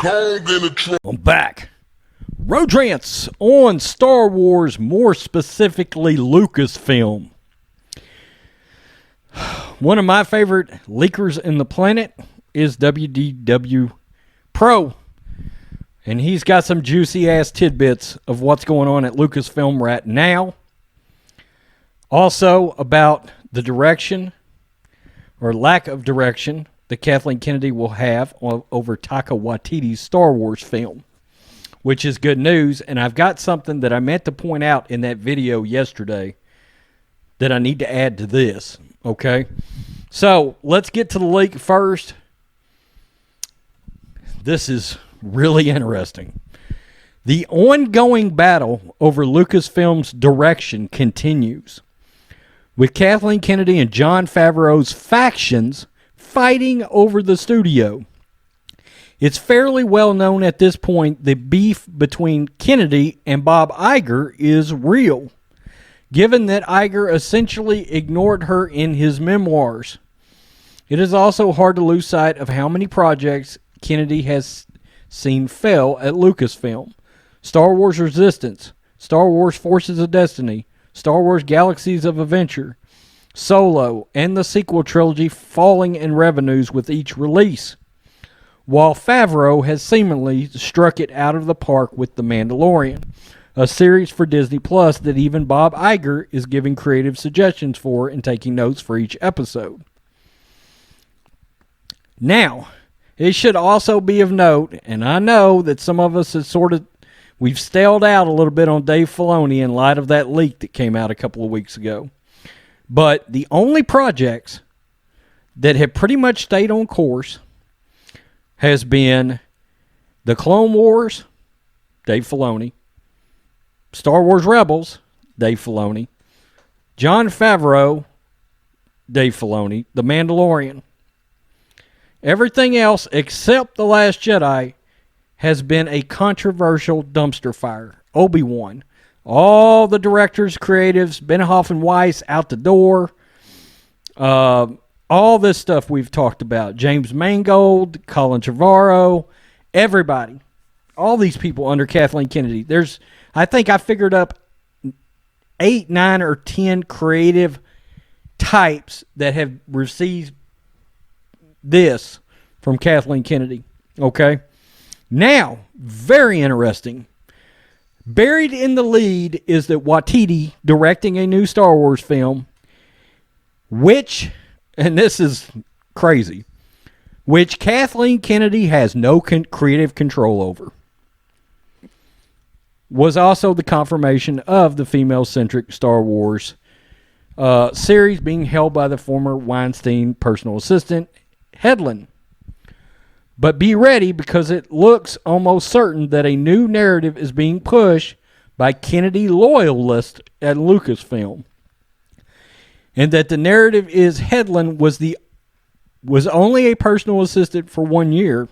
I'm back. Road Rants on Star Wars, more specifically Lucasfilm. One of my favorite leakers in the planet is WDW Pro. And he's got some juicy-ass tidbits of what's going on at Lucasfilm right now. Also about the direction, or lack of direction, that Kathleen Kennedy will have over Taika Waititi's Star Wars film, which is good news. And I've got something that I meant to point out in that video yesterday that I need to add to this, okay? So, let's get to the leak first. This is really interesting. The ongoing battle over Lucasfilm's direction continues, with Kathleen Kennedy and Jon Favreau's factions fighting over the studio. It's fairly well known at this point the beef between Kennedy and Bob Iger is real, given that Iger essentially ignored her in his memoirs. It is also hard to lose sight of how many projects Kennedy has seen fail at Lucasfilm. Star Wars Resistance, Star Wars Forces of Destiny, Star Wars Galaxies of Adventure, Solo, and the sequel trilogy falling in revenues with each release, while Favreau has seemingly struck it out of the park with The Mandalorian, a series for Disney Plus that even Bob Iger is giving creative suggestions for and taking notes for each episode. Now, it should also be of note, and I know that some of us we've staled out a little bit on Dave Filoni in light of that leak that came out a couple of weeks ago. But the only projects that have pretty much stayed on course has been The Clone Wars, Dave Filoni, Star Wars Rebels, Dave Filoni, Jon Favreau, Dave Filoni, The Mandalorian. Everything else except The Last Jedi has been a controversial dumpster fire. Obi-Wan. All the directors, creatives, Benioff and Weiss out the door. All this stuff we've talked about. James Mangold, Colin Trevorrow, everybody. All these people under Kathleen Kennedy. I think I figured up 8, 9, or 10 creative types that have received this from Kathleen Kennedy. Okay? Now, very interesting. Buried in the lead is that Waititi directing a new Star Wars film, which, and this is crazy, which Kathleen Kennedy has no creative control over, was also the confirmation of the female-centric Star Wars series being held by the former Weinstein personal assistant, Hedlund. But be ready, because it looks almost certain that a new narrative is being pushed by Kennedy loyalists at Lucasfilm. And that the narrative is Hedlund was only a personal assistant for 1 year,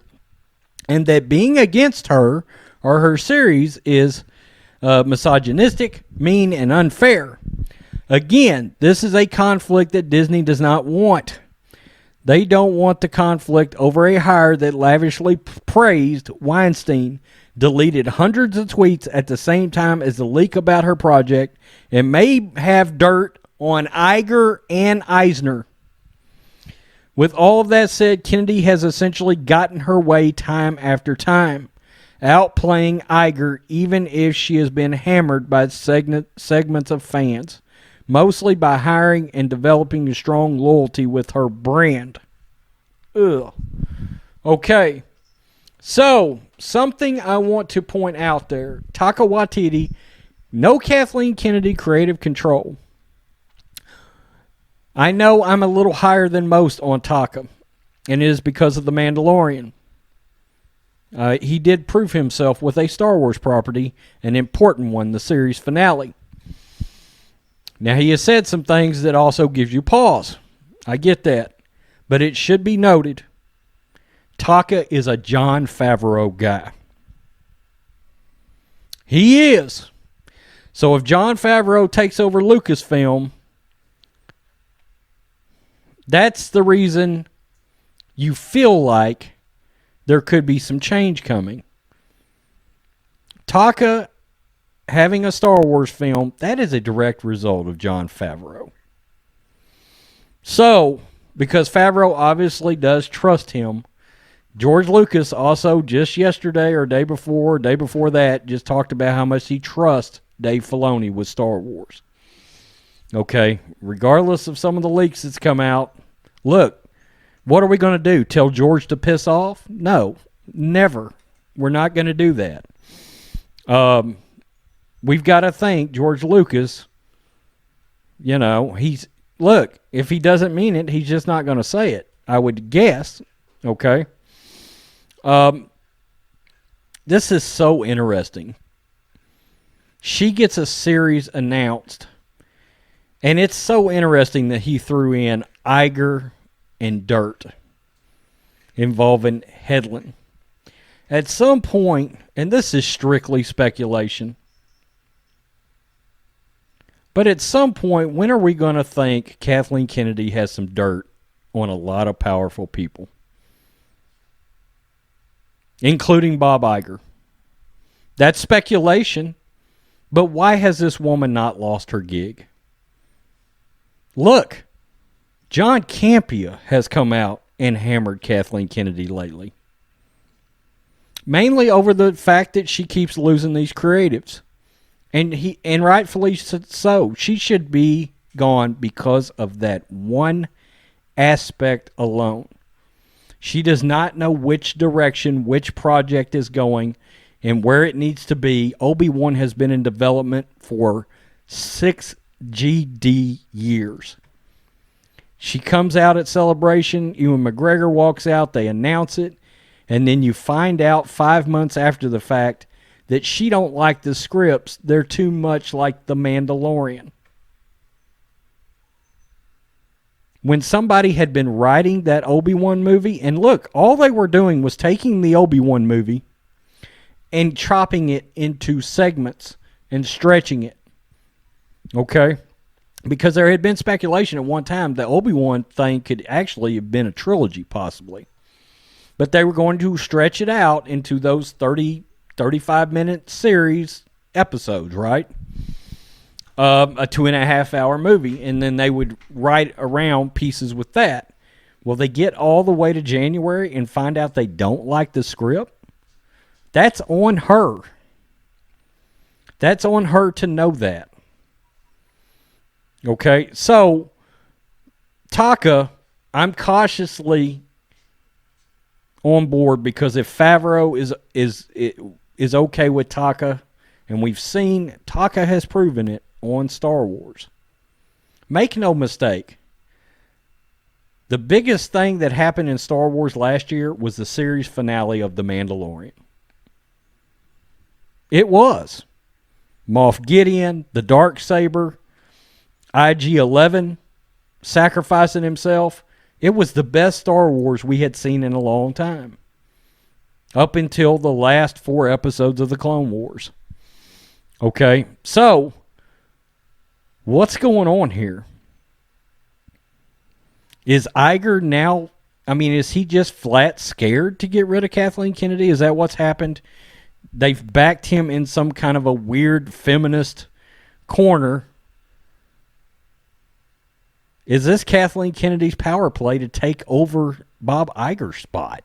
and that being against her or her series is misogynistic, mean, and unfair. Again, this is a conflict that Disney does not want. They don't want the conflict over a hire that lavishly praised Weinstein, deleted hundreds of tweets at the same time as the leak about her project, and may have dirt on Iger and Eisner. With all of that said, Kennedy has essentially gotten her way time after time, outplaying Iger even if she has been hammered by segments of fans, mostly by hiring and developing a strong loyalty with her brand. Ugh. Okay. So, something I want to point out there. Taika Waititi, no Kathleen Kennedy creative control. I know I'm a little higher than most on Taika, and it is because of The Mandalorian. He did prove himself with a Star Wars property, an important one, the series finale. Now, he has said some things that also gives you pause. I get that. But it should be noted, Taika is a Jon Favreau guy. He is. So if Jon Favreau takes over Lucasfilm, that's the reason you feel like there could be some change coming. Taka having a Star Wars film, that is a direct result of Jon Favreau. So, because Favreau obviously does trust him, George Lucas also just yesterday or day before that just talked about how much he trusts Dave Filoni with Star Wars. Okay, regardless of some of the leaks that's come out, look, what are we going to do? Tell George to piss off? No, never. We're not going to do that. We've got to think George Lucas, look, if he doesn't mean it, he's just not going to say it, I would guess. Okay. This is so interesting. She gets a series announced, and it's so interesting that he threw in Iger and Dirt involving Hedlund. At some point, and this is strictly speculation, but at some point, when are we going to think Kathleen Kennedy has some dirt on a lot of powerful people, including Bob Iger? That's speculation, but why has this woman not lost her gig? Look, John Campea has come out and hammered Kathleen Kennedy lately, mainly over the fact that she keeps losing these creatives. And rightfully so. She should be gone because of that one aspect alone. She does not know which direction, which project is going, and where it needs to be. Obi-Wan has been in development for 6 GD years. She comes out at Celebration. Ewan McGregor walks out. They announce it. And then you find out 5 months after the fact that she don't like the scripts. They're too much like The Mandalorian. When somebody had been writing that Obi-Wan movie, and look, all they were doing was taking the Obi-Wan movie and chopping it into segments and stretching it. Okay? Because there had been speculation at one time that Obi-Wan thing could actually have been a trilogy, possibly. But they were going to stretch it out into those 35-minute series episodes, right? A 2.5-hour movie, and then they would write around pieces with that. Will they get all the way to January and find out they don't like the script? That's on her. That's on her to know that. Okay, so Taka, I'm cautiously on board, because if Favreau is okay with Taka, and we've seen Taka has proven it on Star Wars. Make no mistake, the biggest thing that happened in Star Wars last year was the series finale of The Mandalorian. It was. Moff Gideon, the Darksaber, IG-11 sacrificing himself. It was the best Star Wars we had seen in a long time. Up until the last 4 episodes of the Clone Wars. Okay, so what's going on here? Is Iger now, is he just flat scared to get rid of Kathleen Kennedy? Is that what's happened? They've backed him in some kind of a weird feminist corner. Is this Kathleen Kennedy's power play to take over Bob Iger's spot?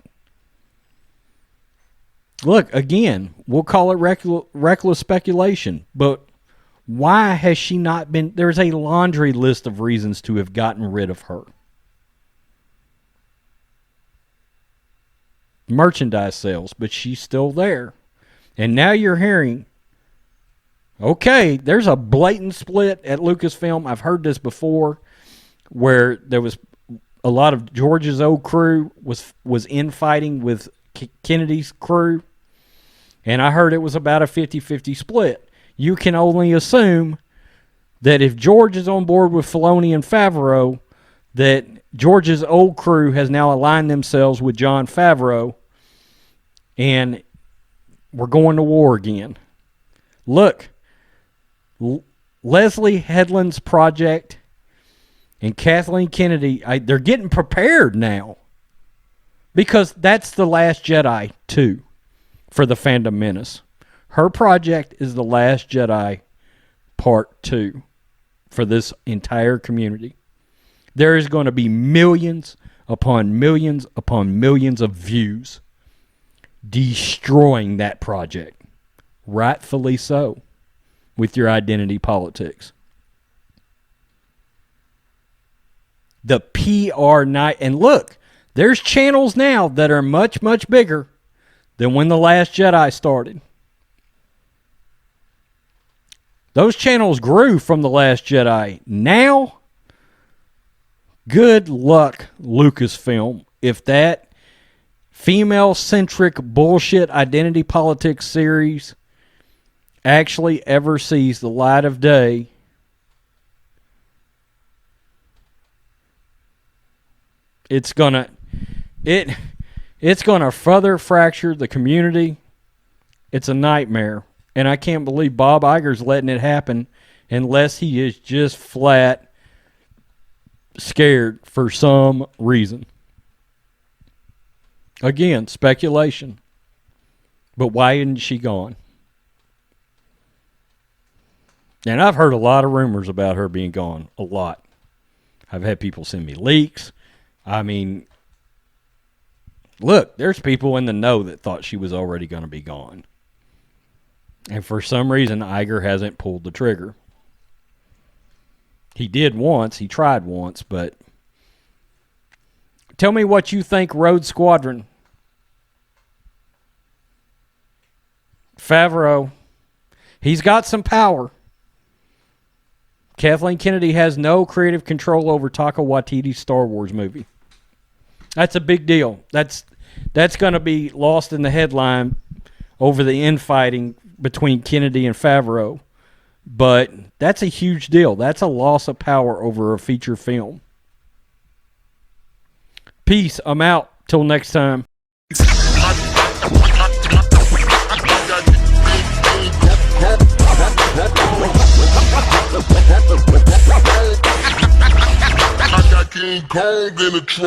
Look, again, we'll call it reckless speculation, but why has she not been... There's a laundry list of reasons to have gotten rid of her. Merchandise sales, but she's still there. And now you're hearing, okay, there's a blatant split at Lucasfilm. I've heard this before, where there was a lot of George's old crew was infighting with Kennedy's crew, and I heard it was about a 50-50 split. You can only assume that if George is on board with Filoni and Favreau, that George's old crew has now aligned themselves with Jon Favreau, and we're going to war again. Look, Leslie Headland's project and Kathleen Kennedy, they're getting prepared now. Because that's The Last Jedi 2 for the Phantom Menace. Her project is The Last Jedi Part 2 for this entire community. There is going to be millions upon millions upon millions of views destroying that project. Rightfully so, with your identity politics. The PR night. And look, there's channels now that are much, much bigger than when The Last Jedi started. Those channels grew from The Last Jedi. Now, good luck, Lucasfilm, if that female-centric bullshit identity politics series actually ever sees the light of day. It's gonna further fracture the community. It's a nightmare. And I can't believe Bob Iger's letting it happen unless he is just flat scared for some reason. Again, speculation. But why isn't she gone? And I've heard a lot of rumors about her being gone. A lot. I've had people send me leaks. I mean, look, there's people in the know that thought she was already going to be gone. And for some reason, Iger hasn't pulled the trigger. He did once. He tried once, but tell me what you think, Rhodes Squadron. Favreau. He's got some power. Kathleen Kennedy has no creative control over Taika Waititi's Star Wars movie. That's a big deal. That's going to be lost in the headline over the infighting between Kennedy and Favreau. But that's a huge deal. That's a loss of power over a feature film. Peace. I'm out. Till next time. King Kong in a truck.